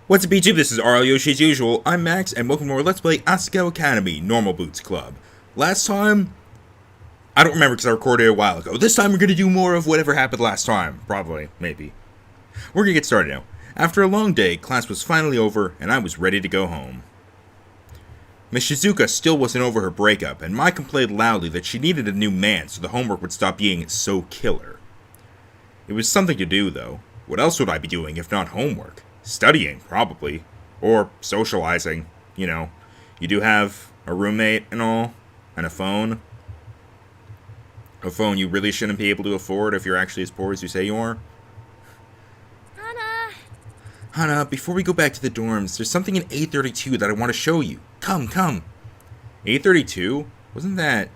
What's up YouTube, this is Yoshi as usual, I'm Max, and welcome to our Let's Play Asagao Academy, Normal Boots Club. Last time, I don't remember because I recorded it a while ago. This time we're going to do more of whatever happened last time. Probably, maybe. We're going to get started now. After a long day, class was finally over, and I was ready to go home. Miss Shizuka still wasn't over her breakup, and Mai complained loudly that she needed a new man so the homework would stop being so killer. It was something to do, though. What else would I be doing if not homework? Studying, probably. Or socializing. You know, you do have a roommate and all, and a phone. A phone you really shouldn't be able to afford if you're actually as poor as you say you are. Hana, before we go back to the dorms, there's something in A32 that I want to show you. Come. A32? Wasn't that...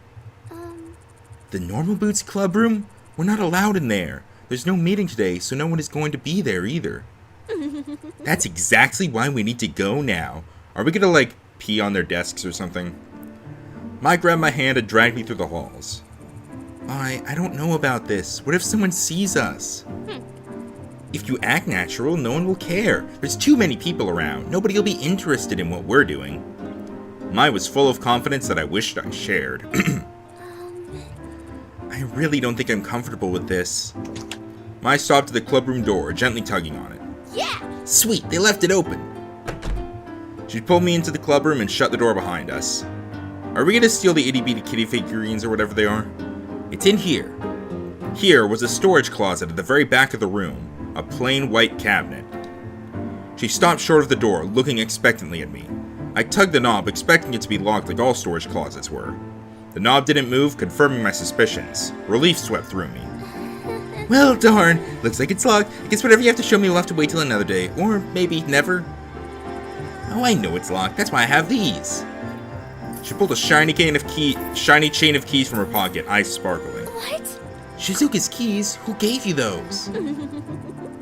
The Normal Boots Club room? We're not allowed in there. There's no meeting today, so no one is going to be there either. That's exactly why we need to go now. Are we gonna, like, pee on their desks or something? Mai grabbed my hand and dragged me through the halls. Mai, I don't know about this. What if someone sees us? If you act natural, no one will care. There's too many people around. Nobody will be interested in what we're doing. Mai was full of confidence that I wished I shared. I really don't think I'm comfortable with this. Mai stopped at the clubroom door, gently tugging on it. Yeah! Sweet, they left it open. She pulled me into the clubroom and shut the door behind us. Are we gonna steal the itty bitty kitty figurines or whatever they are? It's in here. Here was a storage closet at the very back of the room, a plain white cabinet. She stopped short of the door, looking expectantly at me. I tugged the knob, expecting it to be locked like all storage closets were. The knob didn't move, confirming my suspicions. Relief swept through me. Well, darn. Looks like it's locked. I guess whatever you have to show me, we'll have to wait till another day. Or maybe never. Oh, I know it's locked. That's why I have these. She pulled a shiny chain of keys from her pocket, eyes sparkling. What? Shizuka's keys? Who gave you those?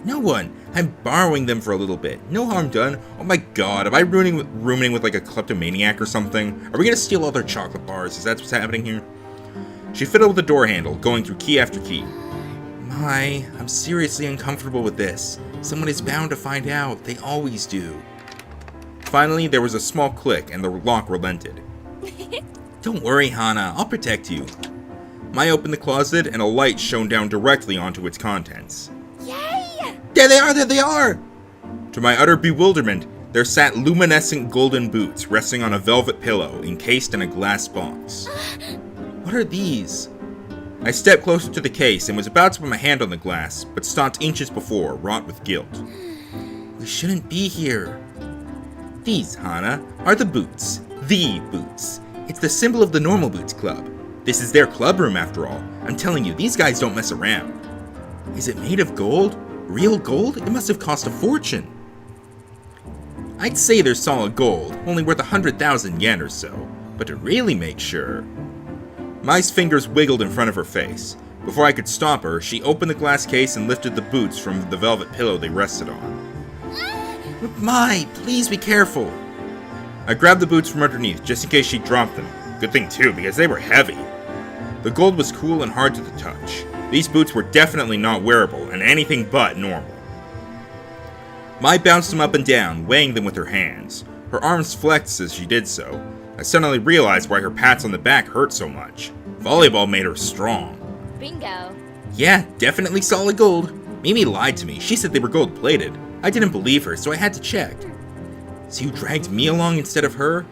No one. I'm borrowing them for a little bit. No harm done. Oh my god, am I rooming with like a kleptomaniac or something? Are we gonna steal all their chocolate bars? Is that what's happening here? She fiddled with the door handle, going through key after key. Mai, I'm seriously uncomfortable with this. Someone is bound to find out. They always do. Finally, there was a small click and the lock relented. Don't worry, Hana. I'll protect you. Mai opened the closet and a light shone down directly onto its contents. Yay! There they are! To my utter bewilderment, there sat luminescent golden boots resting on a velvet pillow encased in a glass box. What are these? I stepped closer to the case and was about to put my hand on the glass, but stopped inches before, wrought with guilt. We shouldn't be here. These, Hana, are the boots. The boots. It's the symbol of the Normal Boots Club. This is their club room after all. I'm telling you, these guys don't mess around. Is it made of gold? Real gold? It must have cost a fortune. I'd say they're solid gold, only worth 100,000 yen or so, but to really make sure... Mai's fingers wiggled in front of her face. Before I could stop her, she opened the glass case and lifted the boots from the velvet pillow they rested on. Mai, please be careful. I grabbed the boots from underneath, just in case she dropped them. Good thing too, because they were heavy. The gold was cool and hard to the touch. These boots were definitely not wearable, and anything but normal. Mai bounced them up and down, weighing them with her hands. Her arms flexed as she did so. I suddenly realized why her pats on the back hurt so much. Volleyball made her strong. Bingo. Yeah, definitely solid gold. Mimi lied to me. She said they were gold-plated. I didn't believe her, so I had to check. So you dragged me along instead of her?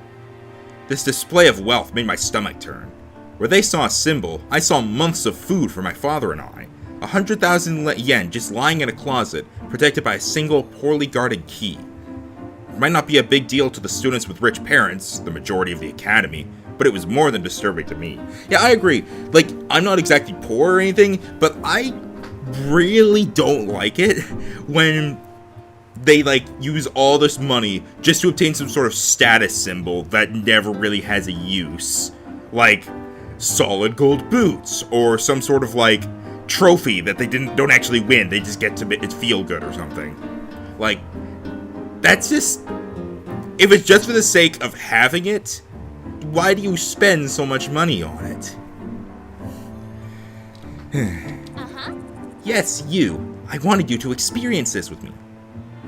This display of wealth made my stomach turn. Where they saw a symbol, I saw months of food for my father and I. 100,000 yen just lying in a closet, protected by a single, poorly guarded key. It might not be a big deal to the students with rich parents, the majority of the academy, but it was more than disturbing to me. Yeah, I agree. Like, I'm not exactly poor or anything, but I really don't like it when they, like, use all this money just to obtain some sort of status symbol that never really has a use. Like, solid gold boots, or some sort of, like, trophy that they don't actually win, they just get to feel good or something. Like, that's just... If it's just for the sake of having it, why do you spend so much money on it? Yes, you. I wanted you to experience this with me.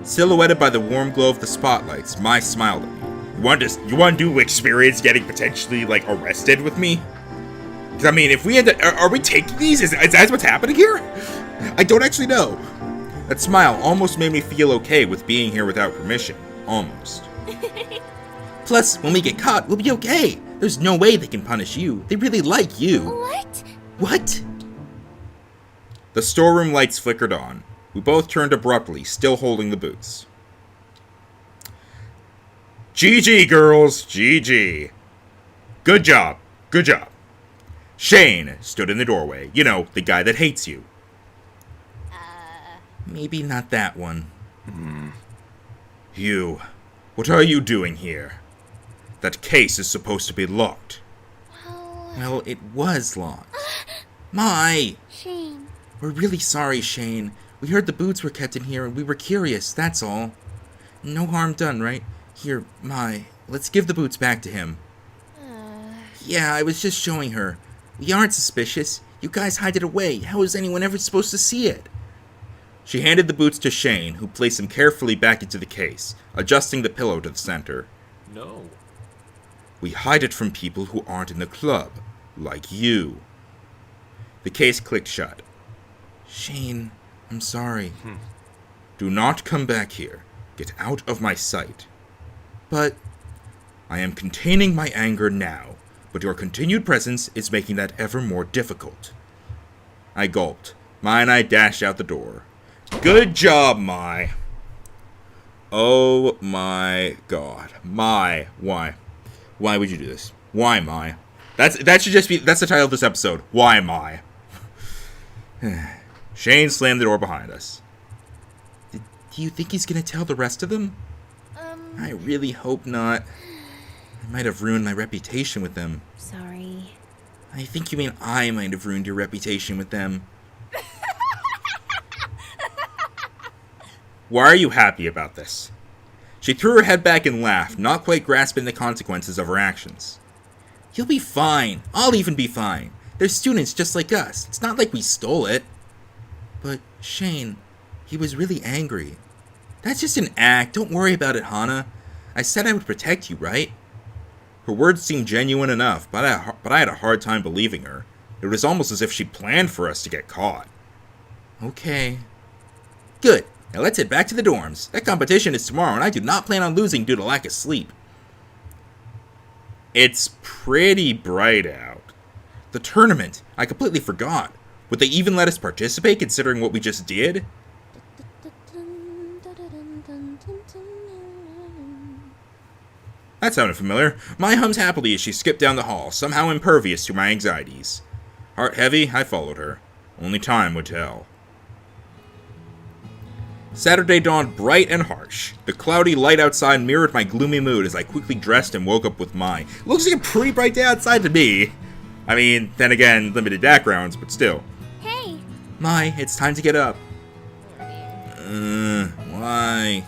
Silhouetted by the warm glow of the spotlights, Mai smiled at me. You want to experience getting potentially, like, arrested with me? Because, I mean, if we end up... Are we taking these? Is that what's happening here? I don't actually know. That smile almost made me feel okay with being here without permission. Almost. Plus, when we get caught, we'll be okay. There's no way they can punish you. They really like you. What? What? The storeroom lights flickered on. We both turned abruptly, still holding the boots. GG, girls. GG. Good job. Good job. Shane stood in the doorway. You know, the guy that hates you. Maybe not that one. You. What are you doing here? That case is supposed to be locked. Well, it was locked. Mai! Shane. We're really sorry, Shane. We heard the boots were kept in here and we were curious, that's all. No harm done, right? Here, Mai, let's give the boots back to him. Yeah, I was just showing her. We aren't suspicious. You guys hide it away. How is anyone ever supposed to see it? She handed the boots to Shane, who placed them carefully back into the case, adjusting the pillow to the center. No. We hide it from people who aren't in the club, like you. The case clicked shut. Shane, I'm sorry. Do not come back here. Get out of my sight. But I am containing my anger now, but your continued presence is making that ever more difficult. I gulped. Mai and I dashed out the door. Good job, Mai. Oh my god. Mai, why? Why would you do this? Why, Mai? That should just be, that's the title of this episode. Why, Mai? Shane slammed the door behind us. Do you think he's gonna tell the rest of them? I really hope not. I might have ruined my reputation with them. Sorry. I think you mean I might have ruined your reputation with them. Why are you happy about this? She threw her head back and laughed, not quite grasping the consequences of her actions. You'll be fine. I'll even be fine. They're students just like us. It's not like we stole it. But, Shane, he was really angry. That's just an act. Don't worry about it, Hana. I said I would protect you, right? Her words seemed genuine enough, but I had a hard time believing her. It was almost as if she planned for us to get caught. Okay. Good. Now let's head back to the dorms. That competition is tomorrow, and I do not plan on losing due to lack of sleep. It's pretty bright out. The tournament. I completely forgot. Would they even let us participate, considering what we just did? That sounded familiar. Mai hummed happily as she skipped down the hall, somehow impervious to my anxieties. Heart heavy, I followed her. Only time would tell. Saturday dawned bright and harsh. The cloudy light outside mirrored my gloomy mood as I quickly dressed and woke up with Mai. Looks like a pretty bright day outside to me. I mean, then again, limited backgrounds, but still. Hey. Mai, it's time to get up. Why?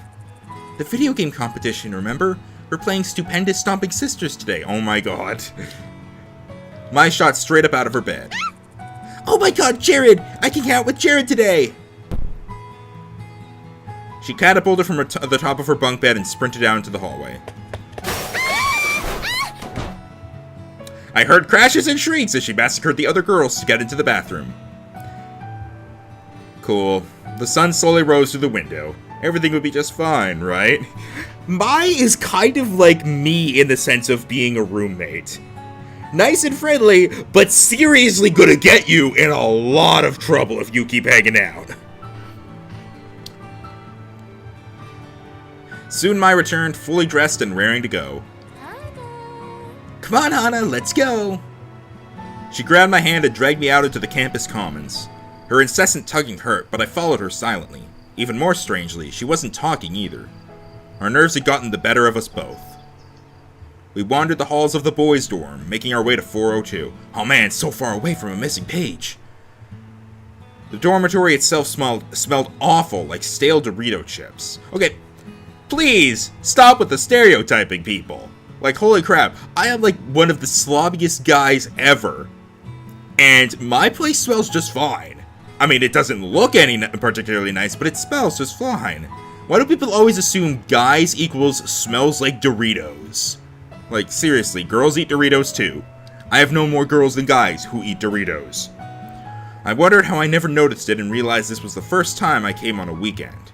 The video game competition, remember? We're playing Stupendous Stomping Sisters today. Oh my god. Mai shot straight up out of her bed. Oh my god, Jared! I can count with Jared today! She catapulted from the top of her bunk bed and sprinted out into the hallway. I heard crashes and shrieks as she massacred the other girls to get into the bathroom. Cool. The sun slowly rose through the window. Everything would be just fine, right? Mai is kind of like me in the sense of being a roommate. Nice and friendly, but seriously gonna get you in a lot of trouble if you keep hanging out. Soon Mai returned, fully dressed and raring to go. Come on, Hana, let's go! She grabbed my hand and dragged me out into the campus commons. Her incessant tugging hurt, but I followed her silently. Even more strangely, she wasn't talking either. Our nerves had gotten the better of us both. We wandered the halls of the boys' dorm, making our way to 402. Oh man, so far away from a missing page. The dormitory itself smelled awful, like stale Dorito chips. Okay, please, stop with the stereotyping, people. Like, holy crap, I am like one of the slobbiest guys ever. And my place smells just fine. I mean, it doesn't look any particularly nice, but it smells just fine. Why do people always assume guys equals smells like Doritos? Like, seriously, girls eat Doritos too. I have known more girls than guys who eat Doritos. I wondered how I never noticed it and realized this was the first time I came on a weekend.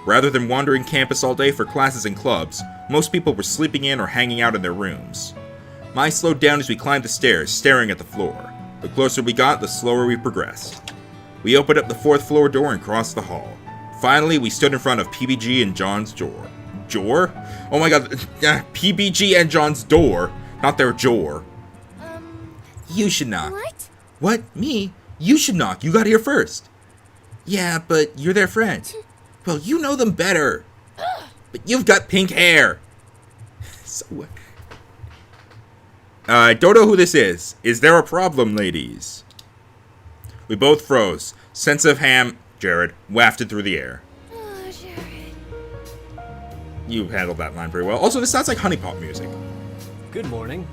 Rather than wandering campus all day for classes and clubs, most people were sleeping in or hanging out in their rooms. Mai slowed down as we climbed the stairs, staring at the floor. The closer we got, the slower we progressed. We opened up the 4th floor door and crossed the hall. Finally, we stood in front of PBG and John's door. Jor? Oh my god, PBG and John's door, not their jor. You should knock. What? What? Me? You should knock. You got here first. Yeah, but you're their friend. Well, you know them better. But you've got pink hair. So what? I don't know who this is. Is there a problem, ladies? We both froze. Sense of Jared, wafted through the air. Oh, Jared. You handled that line pretty well. Also, this sounds like honey pop music. Good morning.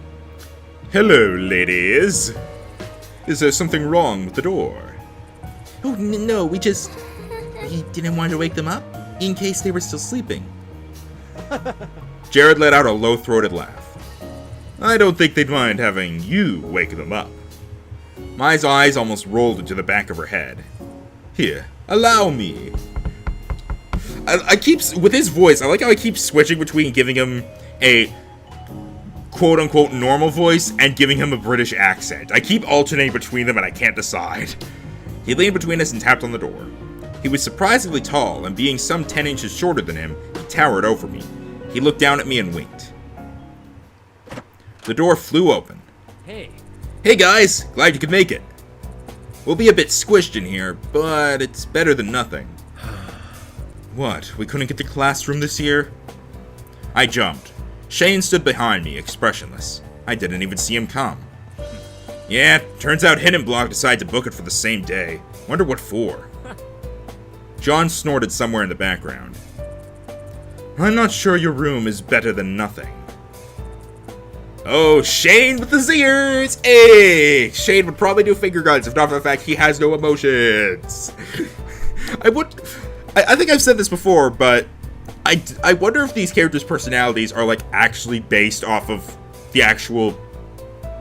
Hello, ladies. Is there something wrong with the door? Oh, no, we didn't want to wake them up, in case they were still sleeping. Jared let out a low-throated laugh. I don't think they'd mind having you wake them up. Mai's eyes almost rolled into the back of her head. Here, allow me. I keep, with his voice, I like how I keep switching between giving him a quote-unquote normal voice and giving him a British accent. I keep alternating between them and I can't decide. He leaned between us and tapped on the door. He was surprisingly tall, and being some 10 inches shorter than him, he towered over me. He looked down at me and winked. The door flew open. Hey. Hey guys, glad you could make it. We'll be a bit squished in here, but it's better than nothing. What, we couldn't get the classroom this year? I jumped. Shane stood behind me, expressionless. I didn't even see him come. Yeah, turns out Hidden Block decided to book it for the same day. Wonder what for. John snorted somewhere in the background. I'm not sure your room is better than nothing. Oh, Shane with the zingers! Hey! Shane would probably do finger guns if not for the fact he has no emotions. I think I've said this before, but I wonder if these characters' personalities are like actually based off of the actual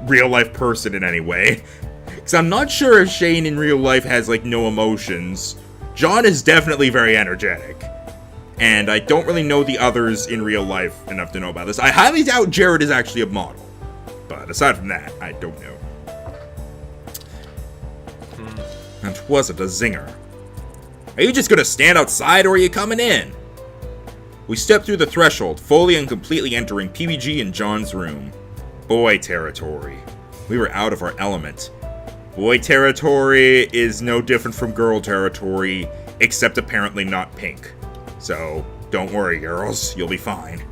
real life person in any way. Because I'm not sure if Shane in real life has like no emotions. John is definitely very energetic. And I don't really know the others in real life enough to know about this. I highly doubt Jared is actually a model. But aside from that, I don't know. That wasn't a zinger. Are you just gonna stand outside or are you coming in? We stepped through the threshold, fully and completely entering PBG and John's room. Boy territory. We were out of our element. Boy territory is no different from girl territory, except apparently not pink. So, don't worry, girls, you'll be fine.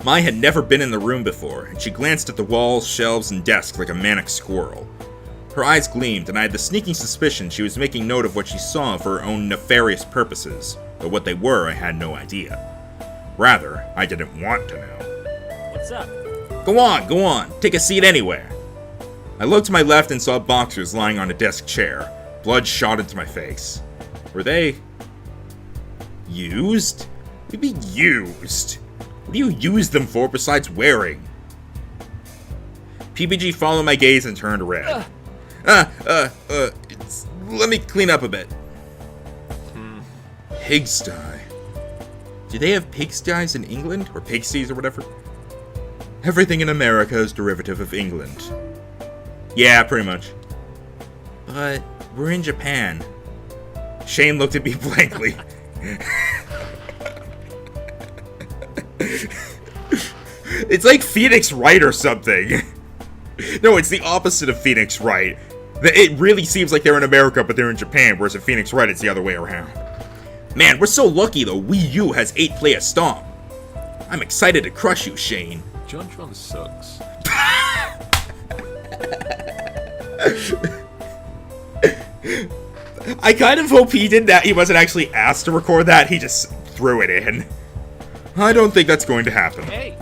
Mai had never been in the room before, and she glanced at the walls, shelves, and desks like a manic squirrel. Her eyes gleamed, and I had the sneaking suspicion she was making note of what she saw for her own nefarious purposes, but what they were I had no idea. Rather, I didn't want to know. What's up? Go on, take a seat anywhere. I looked to my left and saw boxers lying on a desk chair. Blood shot into my face. Were they used? What do you mean used? What do you use them for besides wearing? PBG followed my gaze and turned red. Let me clean up a bit. Pigsty. Do they have pigsties in England? Or pigsties or whatever? Everything in America is derivative of England. Yeah, pretty much. But we're in Japan. Shane looked at me blankly. It's like Phoenix Wright or something. No, it's the opposite of Phoenix Wright. It really seems like they're in America, but they're in Japan, whereas in Phoenix Wright, it's the other way around. Man, we're so lucky though. Wii U has 8-player Stomp. I'm excited to crush you, Shane. JonTron sucks. I kind of hope he did that. He wasn't actually asked to record that. He just threw it in. I don't think that's going to happen. Hey.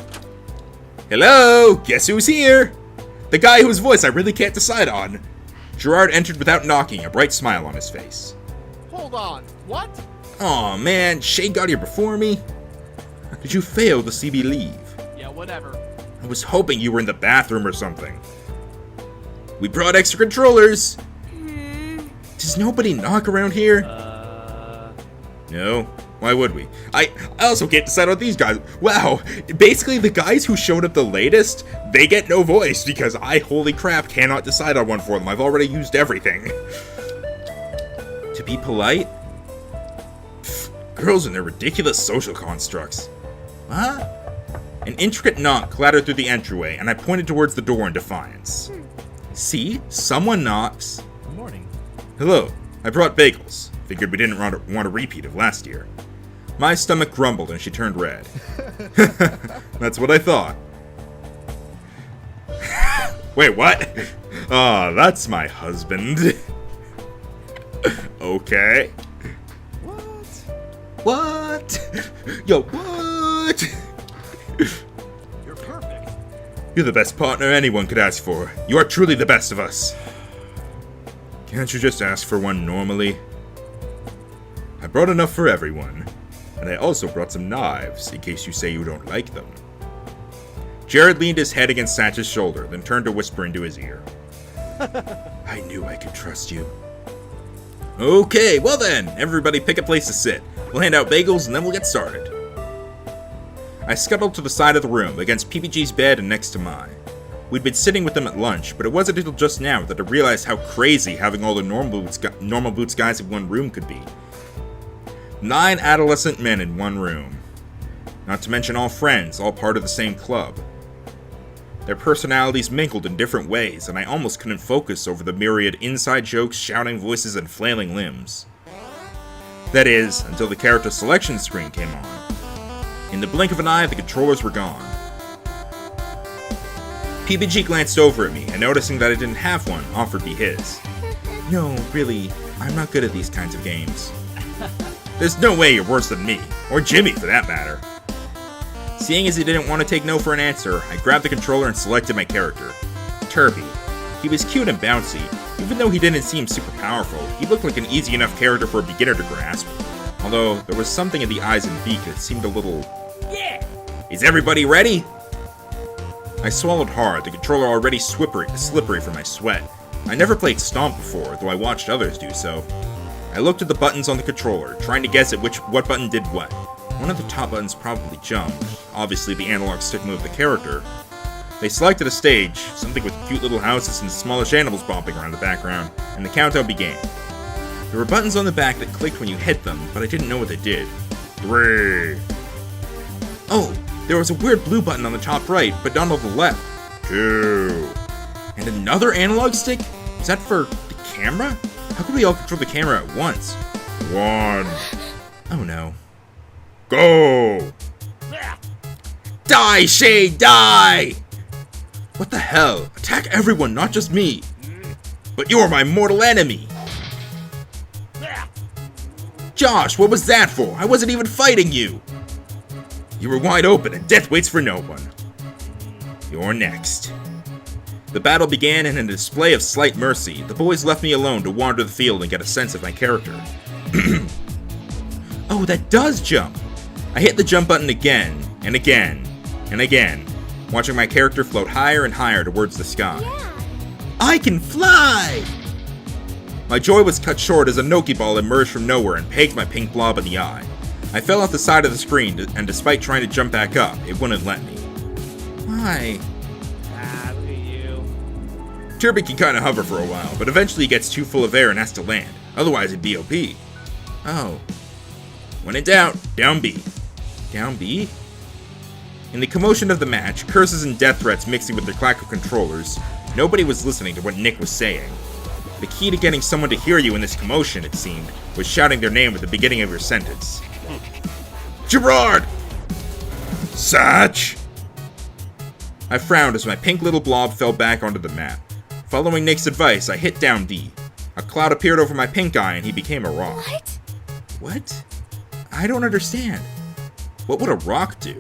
Hello? Guess who's here? The guy whose voice I really can't decide on. Gerard entered without knocking, a bright smile on his face. Hold on. What? Aw man, Shay got here before me? Did you fail to see me leave? Yeah, whatever. I was hoping you were in the bathroom or something. We brought extra controllers! Does nobody knock around here? No. Why would we? I also can't decide on these guys. Wow, basically the guys who showed up the latest, they get no voice because I, holy crap, cannot decide on one for them. I've already used everything. To be polite? Pfft, girls and their ridiculous social constructs. Huh? An intricate knock clattered through the entryway, and I pointed towards the door in defiance. See? Someone knocks. Good morning. Hello. I brought bagels. Figured we didn't want a repeat of last year. My stomach grumbled and she turned red. That's what I thought. Wait, what? Ah, that's my husband. Okay. What? Yo, what? You're perfect. You're the best partner anyone could ask for. You are truly the best of us. Can't you just ask for one normally? I brought enough for everyone. And I also brought some knives, in case you say you don't like them. Jared leaned his head against Satch's shoulder, then turned to whisper into his ear. I knew I could trust you. Okay, well then, everybody pick a place to sit. We'll hand out bagels and then we'll get started. I scuttled to the side of the room, against PPG's bed and next to mine. We'd been sitting with them at lunch, but it wasn't until just now that I realized how crazy having all the normal boots guys in one room could be. 9 adolescent men in one room. Not to mention all friends, all part of the same club. Their personalities mingled in different ways, and I almost couldn't focus over the myriad inside jokes, shouting voices, and flailing limbs. That is, until the character selection screen came on. In the blink of an eye, the controllers were gone. PPG glanced over at me, and noticing that I didn't have one, offered me his. No, really, I'm not good at these kinds of games. There's no way you're worse than me, or Jimmy for that matter. Seeing as he didn't want to take no for an answer, I grabbed the controller and selected my character, Turby. He was cute and bouncy. Even though he didn't seem super powerful, he looked like an easy enough character for a beginner to grasp. Although, there was something in the eyes and beak that seemed a little... Yeah! Is everybody ready? I swallowed hard, the controller already slippery from my sweat. I never played Stomp before, though I watched others do so. I looked at the buttons on the controller, trying to guess at what button did what. One of the top buttons probably jumped, obviously the analog stick moved the character. They selected a stage, something with cute little houses and smallish animals bopping around the background, and the countdown began. There were buttons on the back that clicked when you hit them, but I didn't know what they did. 3. Oh, there was a weird blue button on the top right, but not on the left. 2. And another analog stick? Is that for the camera? How could we all control the camera at once? 1. Oh no. Go! Die, Shay, die! What the hell? Attack everyone, not just me. But you're my mortal enemy. Josh, what was that for? I wasn't even fighting you. You were wide open and death waits for no one. You're next. The battle began, and in a display of slight mercy, the boys left me alone to wander the field and get a sense of my character. Oh, that does jump! I hit the jump button again, and again, and again, watching my character float higher and higher towards the sky. Yeah. I can fly! My joy was cut short as a Noki ball emerged from nowhere and pegged my pink blob in the eye. I fell off the side of the screen, and despite trying to jump back up, it wouldn't let me. Why? Look at you. Turby can kinda hover for a while, but eventually he gets too full of air and has to land. Otherwise it'd be OP. Oh. When in doubt, down B. Down B? In the commotion of the match, curses and death threats mixing with the clack of controllers, nobody was listening to what Nick was saying. The key to getting someone to hear you in this commotion, it seemed, was shouting their name at the beginning of your sentence. Gerard! Satch! I frowned as my pink little blob fell back onto the map. Following Nick's advice, I hit down D. A cloud appeared over my pink eye and he became a rock. What? What? I don't understand. What would a rock do?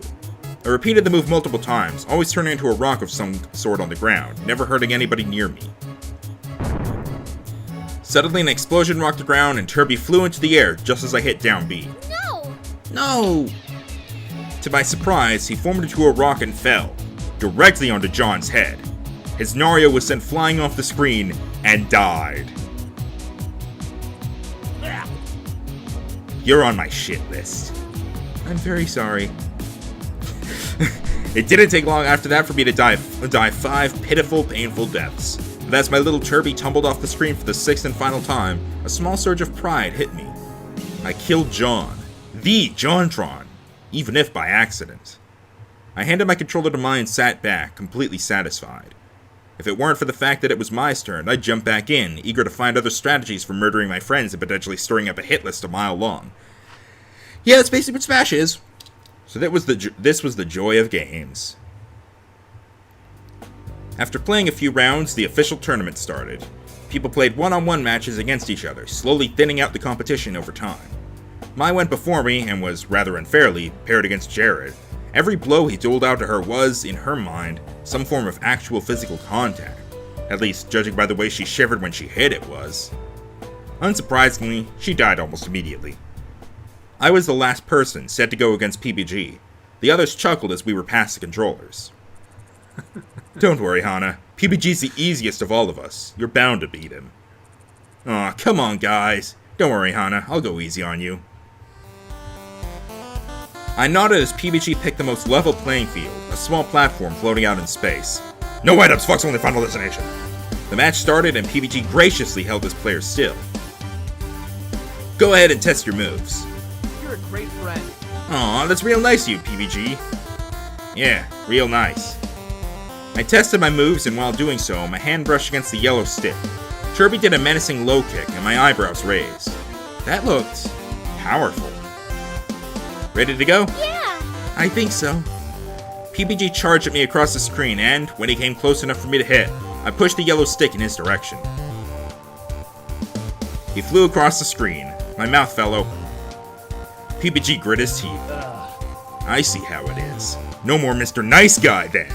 I repeated the move multiple times, always turning into a rock of some sort on the ground, never hurting anybody near me. Suddenly an explosion rocked the ground and Turby flew into the air just as I hit down B. No! No! To my surprise, he formed into a rock and fell, directly onto John's head. His Nario was sent flying off the screen and died. You're on my shit list. I'm very sorry. It didn't take long after that for me to die 5 pitiful, painful deaths. But as my little Turby tumbled off the screen for the 6th and final time, a small surge of pride hit me. I killed John. The JonTron. Even if by accident. I handed my controller to Mai and sat back, completely satisfied. If it weren't for the fact that it was my turn, I'd jump back in, eager to find other strategies for murdering my friends and potentially stirring up a hit list a mile long. Yeah, that's basically what Smash is. So this was the joy of games. After playing a few rounds, the official tournament started. People played one-on-one matches against each other, slowly thinning out the competition over time. Mai went before me and was, rather unfairly, paired against Jared. Every blow he doled out to her was, in her mind, some form of actual physical contact. At least, judging by the way she shivered when she hit it was. Unsurprisingly, she died almost immediately. I was the last person set to go against PBG. The others chuckled as we were past the controllers. Don't worry, Hana. PBG's the easiest of all of us. You're bound to beat him. Aw, come on, guys. Don't worry, Hana. I'll go easy on you. I nodded as PBG picked the most level playing field, a small platform floating out in space. No items, Fox only final destination. The match started and PBG graciously held his players still. Go ahead and test your moves. You're a great friend. Aw, that's real nice of you, PBG. Yeah, real nice. I tested my moves, and while doing so, my hand brushed against the yellow stick. Turby did a menacing low kick, and my eyebrows raised. That looked powerful. Ready to go? Yeah! I think so. PBG charged at me across the screen, and when he came close enough for me to hit, I pushed the yellow stick in his direction. He flew across the screen. My mouth fell open. PBG grit his teeth. I see how it is. No more Mr. Nice Guy, then.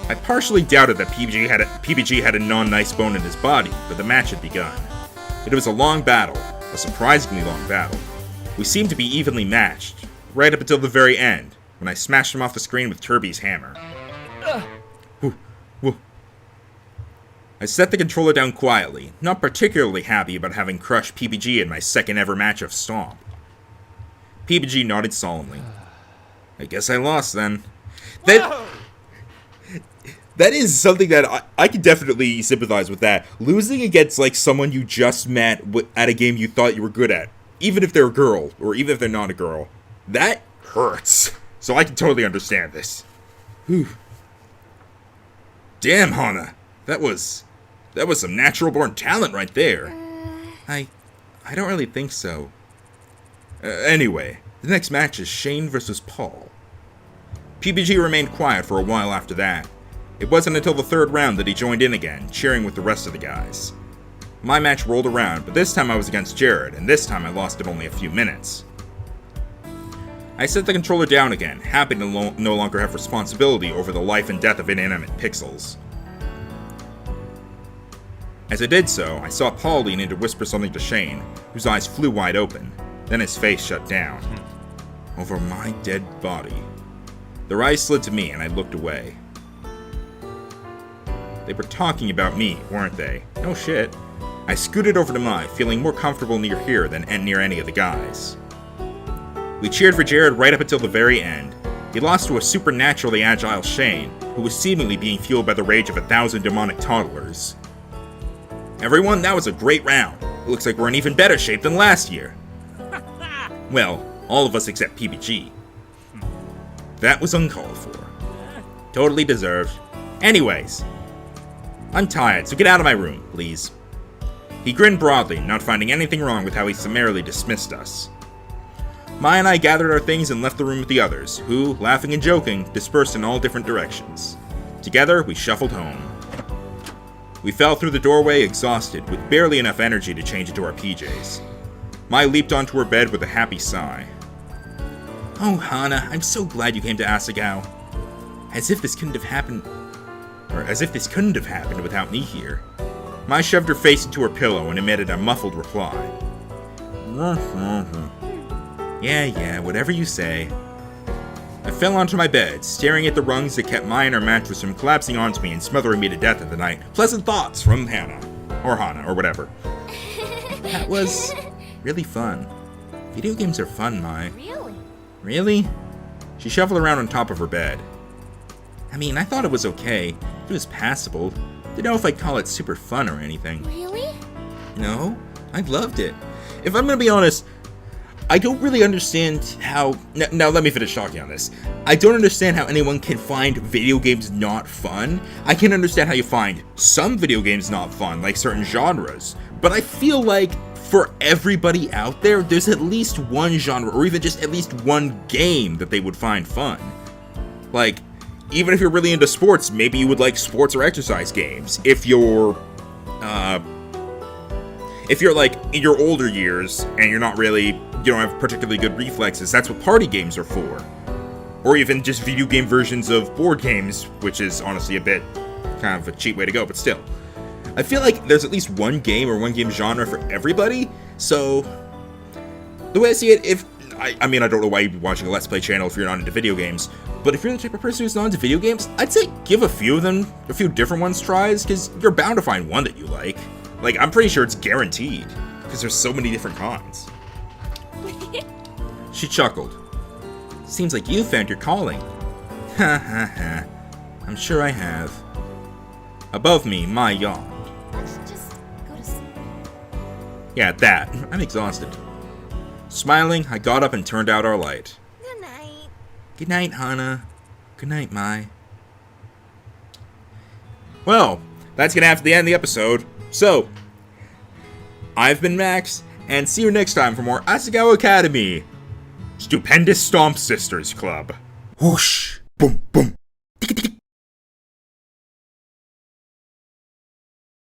I partially doubted that PBG had a non-nice bone in his body, but the match had begun. It was a long battle, a surprisingly long battle. We seemed to be evenly matched, right up until the very end, when I smashed him off the screen with Turby's hammer. Whew. I set the controller down quietly, not particularly happy about having crushed PBG in my second ever match of Stomp. PBG nodded solemnly. I guess I lost then. That is something that I can definitely sympathize with that. Losing against like someone you just met at a game you thought you were good at, even if they're a girl, or even if they're not a girl, that hurts. So I can totally understand this. Whew. Damn, Hana. That was some natural-born talent right there. I don't really think so. Anyway, the next match is Shane versus Paul. PBG remained quiet for a while after that. It wasn't until the third round that he joined in again, cheering with the rest of the guys. My match rolled around, but this time I was against Jared, and this time I lost in only a few minutes. I set the controller down again, happy to no longer have responsibility over the life and death of inanimate pixels. As I did so, I saw Paul lean in to whisper something to Shane, whose eyes flew wide open. Then his face shut down. Over my dead body. Their eyes slid to me, and I looked away. They were talking about me, weren't they? No shit. I scooted over to Mai, feeling more comfortable near here than near any of the guys. We cheered for Jared right up until the very end. He lost to a supernaturally agile Shane, who was seemingly being fueled by the rage of 1,000 demonic toddlers. Everyone, that was a great round. It looks like we're in even better shape than last year. Well, all of us except PBG. That was uncalled for. Totally deserved. Anyways, I'm tired, so get out of my room, please. He grinned broadly, not finding anything wrong with how he summarily dismissed us. Mai and I gathered our things and left the room with the others, who, laughing and joking, dispersed in all different directions. Together, we shuffled home. We fell through the doorway exhausted, with barely enough energy to change into our PJs. Mai leaped onto her bed with a happy sigh. Oh, Hana, I'm so glad you came to Asagao. As if this couldn't have happened without me here. Mai shoved her face into her pillow and emitted a muffled reply. Yeah, whatever you say. I fell onto my bed, staring at the rungs that kept Mai and her mattress from collapsing onto me and smothering me to death at the night. Pleasant thoughts from Hannah. Or Hana, or whatever. That was really fun. Video games are fun, Mai. Really? Really? She shuffled around on top of her bed. I mean, I thought it was okay. It was passable. Didn't know if I'd call it super fun or anything. Really? No, I loved it. If I'm gonna be honest, I don't really understand how... Now let me finish talking on this. I don't understand how anyone can find video games not fun. I can understand how you find some video games not fun, like certain genres. But I feel like for everybody out there, there's at least one genre, or even just at least one game that they would find fun. Like, even if you're really into sports, maybe you would like sports or exercise games. If you're like in your older years and you're not really, you don't have particularly good reflexes, that's what party games are for. Or even just video game versions of board games, which is honestly a bit kind of a cheap way to go, but still. I feel like there's at least one game or one game genre for everybody, so the way I see it, I mean, I don't know why you'd be watching a Let's Play channel if you're not into video games, but if you're the type of person who's not into video games, I'd say give a few different ones tries, because you're bound to find one that you like. Like, I'm pretty sure it's guaranteed, because there's so many different kinds. She chuckled. Seems like you found your calling. Ha ha ha. I'm sure I have. Above me, Mai yawned. Let's just go to sleep. Yeah, that. I'm exhausted. Smiling, I got up and turned out our light. Good night. Good night, Hana. Good night, Mai. Well, that's gonna have to be the end of the episode. So, I've been Max, and see you next time for more Asagao Academy. Stupendous Stomp Sisters Club. Whoosh! Boom, boom.